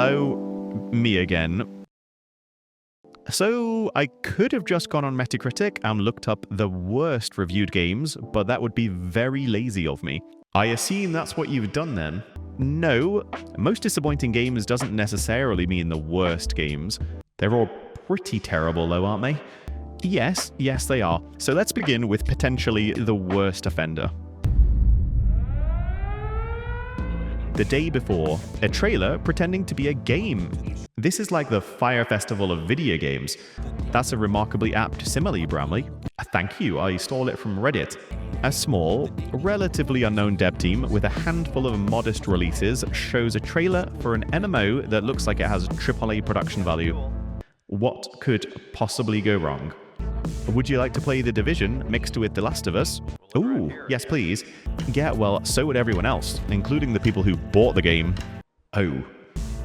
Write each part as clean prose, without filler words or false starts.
hello, me again. So, I could have just gone on Metacritic and looked up the worst reviewed games, but that would be very lazy of me. I assume that's what you've done then? No, most disappointing games doesn't necessarily mean the worst games. They're all pretty terrible though, aren't they? Yes, they are. So let's begin with potentially the worst offender. The Day Before, a trailer pretending to be a game. This is like the Fire Festival of video games. That's a remarkably apt simile, Bramley. Thank you, I stole it from Reddit. A small, relatively unknown dev team with a handful of modest releases shows a trailer for an MMO that looks like it has AAA production value. What could possibly go wrong? Would you like to play The Division mixed with The Last of Us? Ooh, yes please. Yeah, well, so would everyone else, including the people who bought the game. Oh.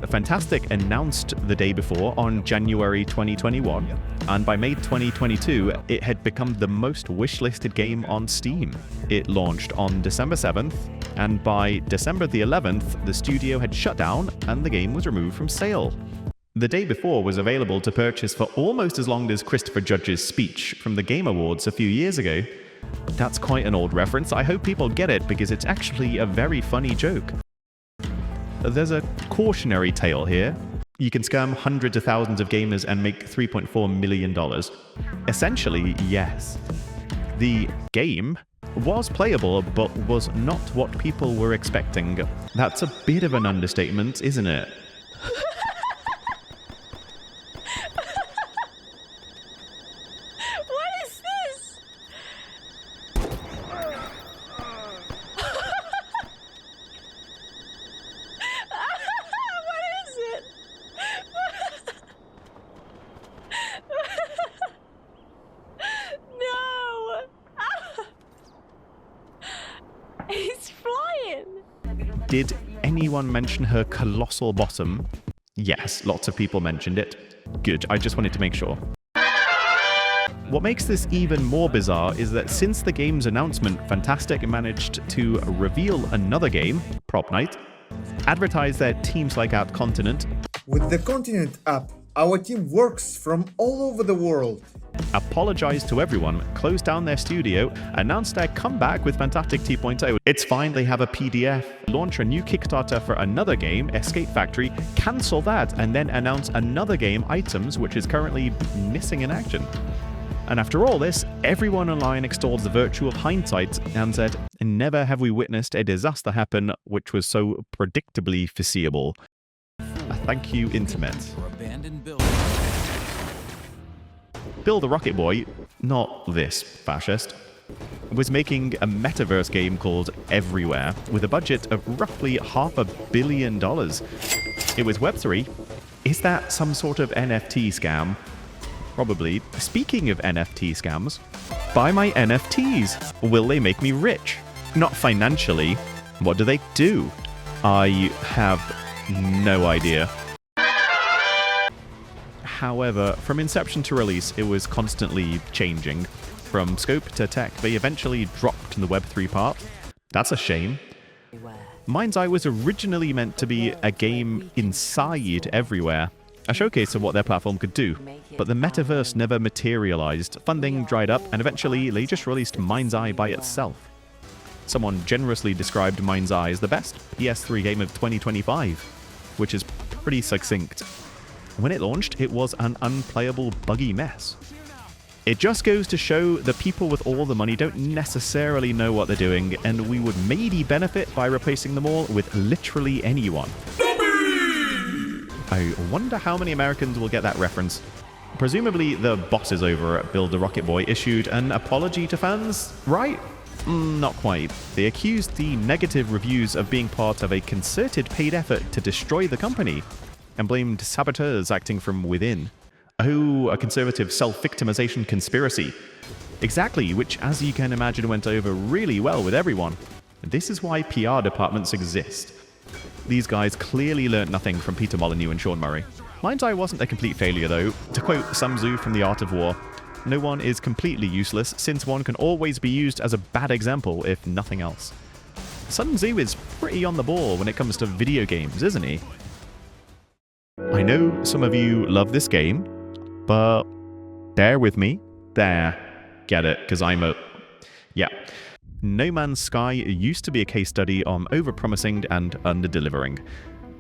Fantastic announced The Day Before on January 2021, and by May 2022, it had become the most wishlisted game on Steam. It launched on December 7th, and by December the 11th, the studio had shut down and the game was removed from sale. The Day Before was available to purchase for almost as long as Christopher Judge's speech from the Game Awards a few years ago. That's quite an old reference. I hope people get it because it's actually a very funny joke. There's a cautionary tale here. You can scam hundreds of thousands of gamers and make $3.4 million. Essentially, yes. The game was playable, but was not what people were expecting. That's a bit of an understatement, isn't it? He's flying! Did anyone mention her colossal bottom? Yes, lots of people mentioned it. Good, I just wanted to make sure. What makes this even more bizarre is that since the game's announcement, Fantastic managed to reveal another game, Prop Night, advertise their Team Like Out Continent. With the Continent app, our team works from all over the world. Apologized to everyone, closed down their studio, announced their comeback with Fantastic 2.0. It's fine, they have a PDF, launch a new Kickstarter for another game, Escape Factory, cancel that, and then announce another game, Items, which is currently missing in action. And after all this, everyone online extols the virtue of hindsight and said, never have we witnessed a disaster happen which was so predictably foreseeable. Thank you, Internet. Bill the Rocket Boy, not this fascist, was making a metaverse game called Everywhere with a budget of roughly $500 million. It was Web3. Is that some sort of NFT scam? Probably. Speaking of NFT scams, buy my NFTs. Will they make me rich? Not financially. What do they do? I have no idea. However, from inception to release, it was constantly changing. From scope to tech, they eventually dropped the Web3 part. That's a shame. Mind's Eye was originally meant to be a game inside Everywhere, a showcase of what their platform could do, but the metaverse never materialized, funding dried up, and eventually they just released Mind's Eye by itself. Someone generously described Mind's Eye as the best PS3 game of 2025, which is pretty succinct. When it launched, it was an unplayable, buggy mess. It just goes to show that people with all the money don't necessarily know what they're doing, and we would maybe benefit by replacing them all with literally anyone. I wonder how many Americans will get that reference. Presumably, the bosses over at Build the Rocket Boy issued an apology to fans, right? Not quite. They accused the negative reviews of being part of a concerted paid effort to destroy the company, and blamed saboteurs acting from within. Oh, a conservative self-victimization conspiracy. Exactly, which, as you can imagine, went over really well with everyone. This is why PR departments exist. These guys clearly learnt nothing from Peter Molyneux and Sean Murray. Mind's Eye wasn't a complete failure, though. To quote Sun Tzu from The Art of War, no one is completely useless, since one can always be used as a bad example, if nothing else. Sun Tzu is pretty on the ball when it comes to video games, isn't he? I know some of you love this game, but bear with me. There. Get it, because yeah. No Man's Sky used to be a case study on overpromising and underdelivering.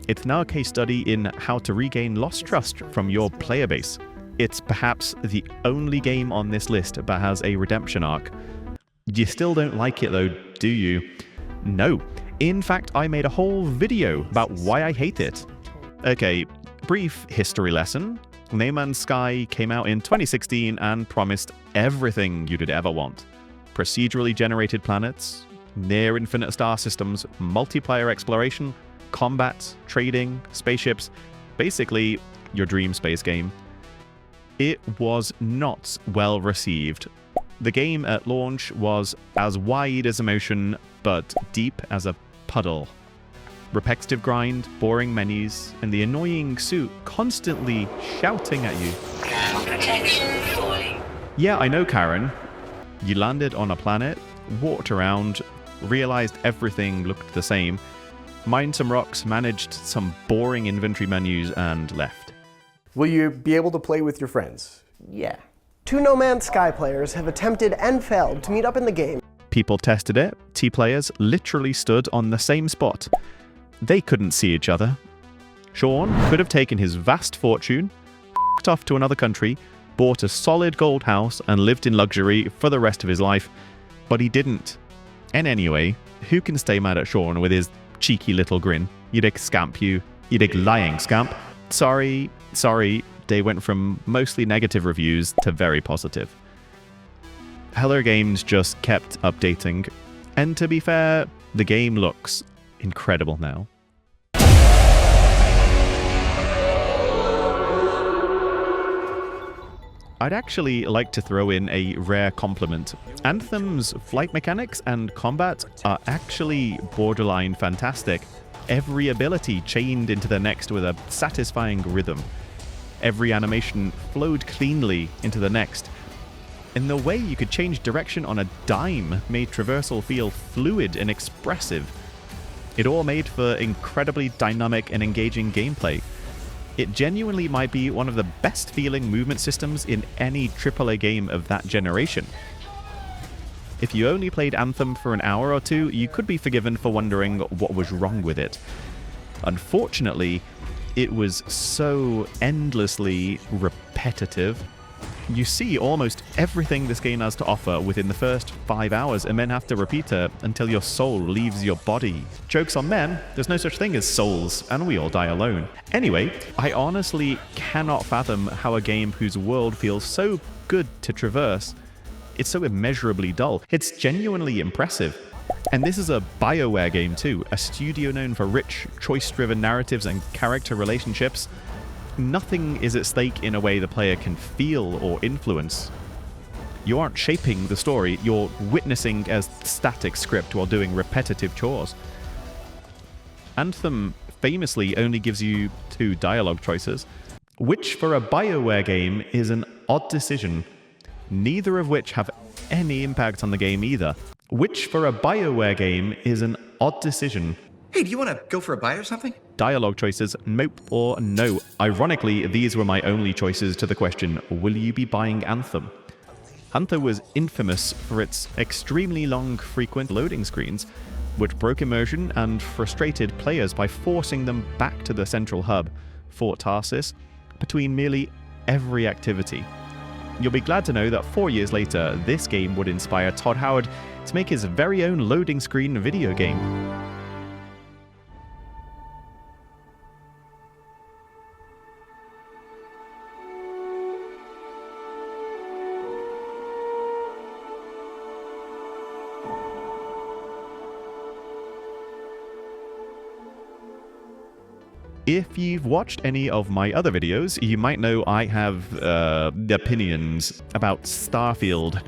It's now a case study in how to regain lost trust from your player base. It's perhaps the only game on this list that has a redemption arc. You still don't like it though, do you? No. In fact, I made a whole video about why I hate it. Okay, brief history lesson. No Man's Sky came out in 2016 and promised everything you could ever want. Procedurally generated planets, near infinite star systems, multiplayer exploration, combat, trading, spaceships, basically your dream space game. It was not well received. The game at launch was as wide as an ocean, but deep as a puddle. Repetitive grind, boring menus, and the annoying suit constantly shouting at you. Protection falling. Yeah, I know, Karen. You landed on a planet, walked around, realized everything looked the same, mined some rocks, managed some boring inventory menus, and left. Will you be able to play with your friends? Yeah. 2 No Man's Sky players have attempted and failed to meet up in the game. People tested it. T-players literally stood on the same spot. They couldn't see each other. Sean could have taken his vast fortune, f***ed off to another country, bought a solid gold house, and lived in luxury for the rest of his life, but he didn't. And anyway, who can stay mad at Sean with his cheeky little grin? You dig scamp, you dig lying scamp. Sorry, they went from mostly negative reviews to very positive. Hello Games just kept updating, and to be fair, the game looks incredible now. I'd actually like to throw in a rare compliment. Anthem's flight mechanics and combat are actually borderline fantastic. Every ability chained into the next with a satisfying rhythm. Every animation flowed cleanly into the next. And the way you could change direction on a dime made traversal feel fluid and expressive. It all made for incredibly dynamic and engaging gameplay. It genuinely might be one of the best feeling movement systems in any AAA game of that generation. If you only played Anthem for an hour or two, you could be forgiven for wondering what was wrong with it. Unfortunately, it was so endlessly repetitive. You see almost everything this game has to offer within the first 5 hours and then have to repeat it until your soul leaves your body. Joke's on them, there's no such thing as souls, and we all die alone. Anyway, I honestly cannot fathom how a game whose world feels so good to traverse, it's so immeasurably dull. It's genuinely impressive. And this is a BioWare game too, a studio known for rich, choice-driven narratives and character relationships. Nothing is at stake in a way the player can feel or influence. You aren't shaping the story, you're witnessing a static script while doing repetitive chores. Anthem famously only gives you 2 dialogue choices, which for a BioWare game is an odd decision, neither of which have any impact on the game either. Which for a BioWare game is an odd decision. Hey, do you want to go for a bite or something? Dialogue choices, nope or no. Ironically, these were my only choices to the question, will you be buying Anthem? Anthem was infamous for its extremely long, frequent loading screens, which broke immersion and frustrated players by forcing them back to the central hub, Fort Tarsis, between nearly every activity. You'll be glad to know that 4 years later, this game would inspire Todd Howard to make his very own loading screen video game. If you've watched any of my other videos, you might know I have opinions about Starfield.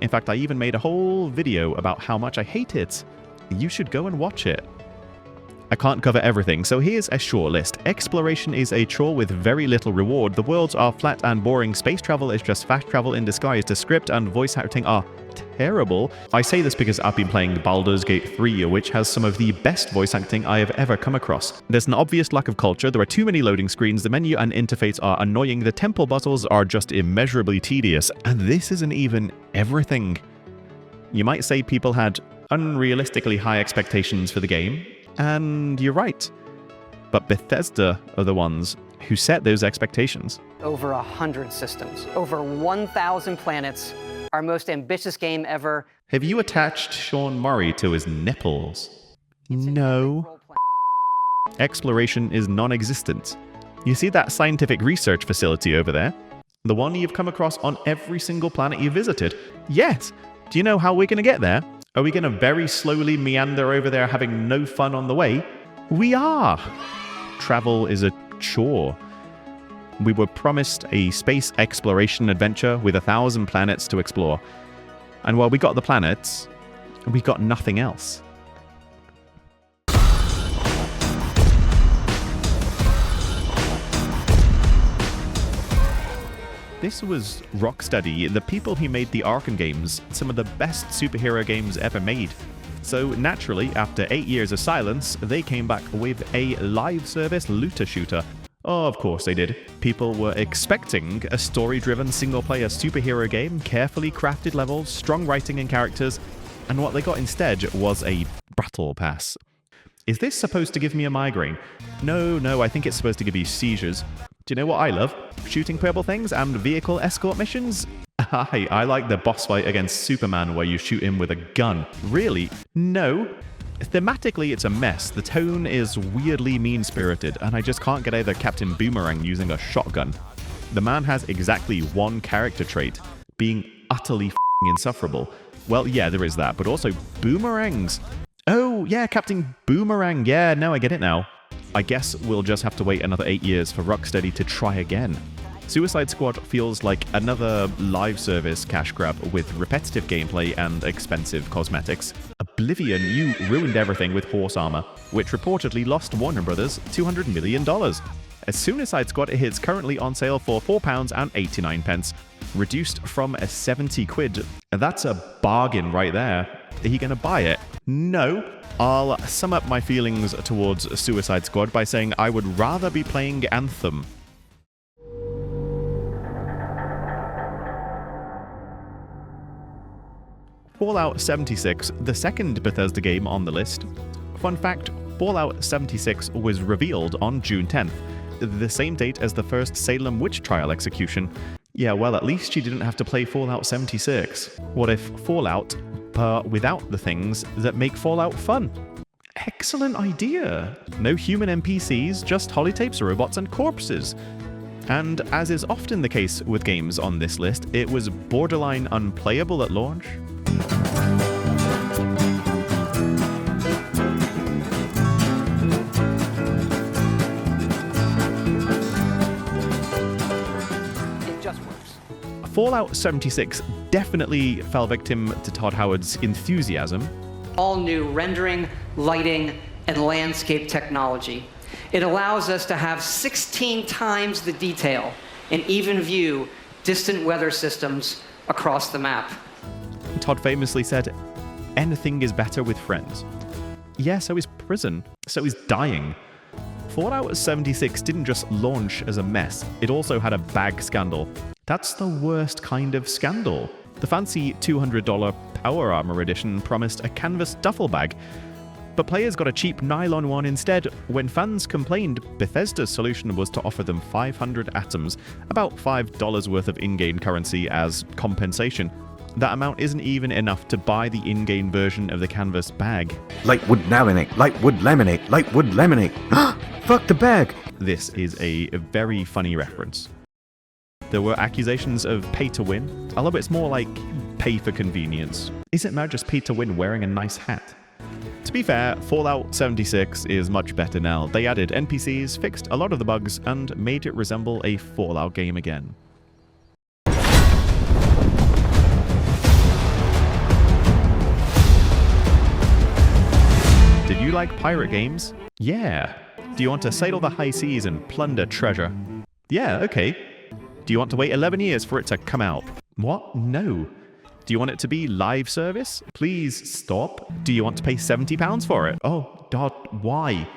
In fact, I even made a whole video about how much I hate it. You should go and watch it. I can't cover everything, so here's a short list. Exploration is a chore with very little reward. The worlds are flat and boring. Space travel is just fast travel in disguise. The script and voice acting are terrible. I say this because I've been playing Baldur's Gate 3, which has some of the best voice acting I have ever come across. There's an obvious lack of culture, there are too many loading screens, the menu and interface are annoying, the temple puzzles are just immeasurably tedious, and this isn't even everything. You might say people had unrealistically high expectations for the game, and you're right. But Bethesda are the ones who set those expectations. Over 100 systems, over 1,000 planets, our most ambitious game ever. Have you attached Sean Murray to his nipples? No. Exploration is non-existent. You see that scientific research facility over there? The one you've come across on every single planet you visited? Yes. Do you know how we're going to get there? Are we going to very slowly meander over there having no fun on the way? We are. Travel is a chore. We were promised a space exploration adventure with 1,000 planets to explore. And while we got the planets, we got nothing else. This was Rocksteady, the people who made the Arkham games, some of the best superhero games ever made. So naturally, after 8 years of silence, they came back with a live service looter shooter. Oh, of course they did. People were expecting a story-driven single-player superhero game, carefully crafted levels, strong writing and characters, and what they got instead was a battle pass. Is this supposed to give me a migraine? No, I think it's supposed to give you seizures. Do you know what I love? Shooting purple things and vehicle escort missions? I like the boss fight against Superman where you shoot him with a gun. Really? No. Thematically, it's a mess. The tone is weirdly mean-spirited, and I just can't get over Captain Boomerang using a shotgun. The man has exactly one character trait, being utterly f***ing insufferable. Well, yeah, there is that, but also boomerangs. Oh, yeah, Captain Boomerang. Yeah, no, I get it now. I guess we'll just have to wait another 8 years for Rocksteady to try again. Suicide Squad feels like another live service cash grab with repetitive gameplay and expensive cosmetics. Oblivion, you ruined everything with horse armor, which reportedly lost Warner Brothers $200 million. As Suicide Squad is currently on sale for £4.89, reduced from 70 quid. That's a bargain right there. Are you going to buy it? No. I'll sum up my feelings towards Suicide Squad by saying I would rather be playing Anthem. Fallout 76, the second Bethesda game on the list. Fun fact, Fallout 76 was revealed on June 10th, the same date as the first Salem witch trial execution. Yeah, well, at least you didn't have to play Fallout 76. What if Fallout, but without the things that make Fallout fun? Excellent idea! No human NPCs, just holotapes, robots, and corpses. And as is often the case with games on this list, it was borderline unplayable at launch. It just works. Fallout 76 definitely fell victim to Todd Howard's enthusiasm. All new rendering, lighting, and landscape technology. It allows us to have 16 times the detail and even view distant weather systems across the map. Todd famously said, "Anything is better with friends." Yeah, so is prison. So is dying. Fallout 76 didn't just launch as a mess, it also had a bag scandal. That's the worst kind of scandal. The fancy $200 Power Armor edition promised a canvas duffel bag, but players got a cheap nylon one instead. When fans complained, Bethesda's solution was to offer them 500 atoms, about $5 worth of in-game currency as compensation. That amount isn't even enough to buy the in-game version of the canvas bag. Lightwood laminate, lightwood laminate, lightwood laminate. Fuck the bag! This is a very funny reference. There were accusations of pay to win, although it's more like pay for convenience. Isn't Matt just pay to win wearing a nice hat? To be fair, Fallout 76 is much better now. They added NPCs, fixed a lot of the bugs, and made it resemble a Fallout game again. Did you like pirate games? Yeah. Do you want to sail the high seas and plunder treasure? Yeah, okay. Do you want to wait 11 years for it to come out? What? No. Do you want it to be live service? Please stop. Do you want to pay £70 for it? Oh, God, why?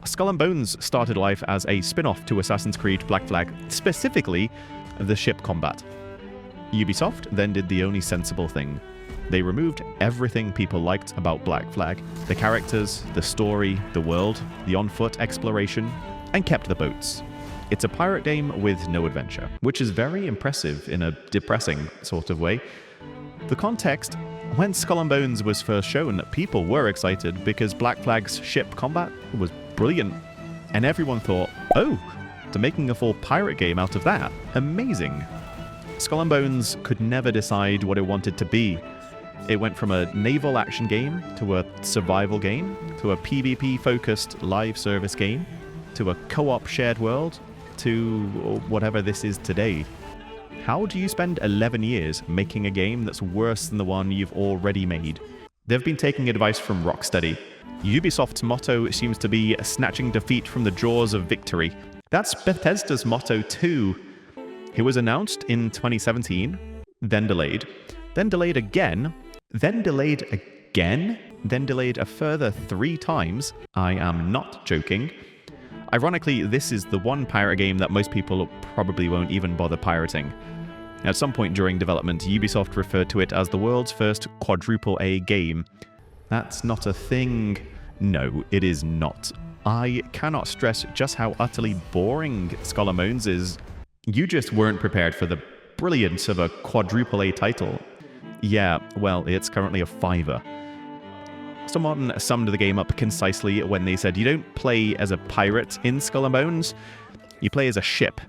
Skull and Bones started life as a spin-off to Assassin's Creed Black Flag, specifically the ship combat. Ubisoft then did the only sensible thing. They removed everything people liked about Black Flag. The characters, the story, the world, the on-foot exploration, and kept the boats. It's a pirate game with no adventure, which is very impressive in a depressing sort of way. The context, when Skull and Bones was first shown, people were excited because Black Flag's ship combat was brilliant. And everyone thought, oh, they're making a full pirate game out of that. Amazing. Skull and Bones could never decide what it wanted to be. It went from a naval action game to a survival game to a PvP-focused live service game to a co-op shared world to whatever this is today. How do you spend 11 years making a game that's worse than the one you've already made? They've been taking advice from Rocksteady. Ubisoft's motto seems to be snatching defeat from the jaws of victory. That's Bethesda's motto too. It was announced in 2017, then delayed again, then delayed again, then delayed a further 3 times. I am not joking. Ironically, this is the one pirate game that most people probably won't even bother pirating. At some point during development, Ubisoft referred to it as the world's first quadruple A game. That's not a thing. No, it is not. I cannot stress just how utterly boring Skull and Bones is. You just weren't prepared for the brilliance of a quadruple A title. Yeah, well, it's currently a $5. Someone summed the game up concisely when they said you don't play as a pirate in Skull and Bones, you play as a ship.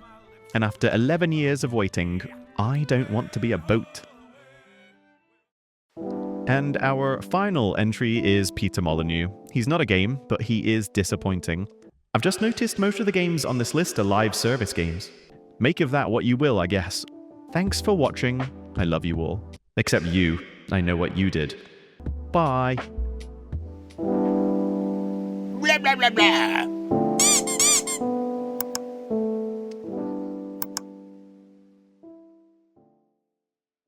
And after 11 years of waiting, I don't want to be a boat. And our final entry is Peter Molyneux. He's not a game, but he is disappointing. I've just noticed most of the games on this list are live service games. Make of that what you will, I guess. Thanks for watching. I love you all. Except you. I know what you did. Bye. Blah, blah, blah, blah.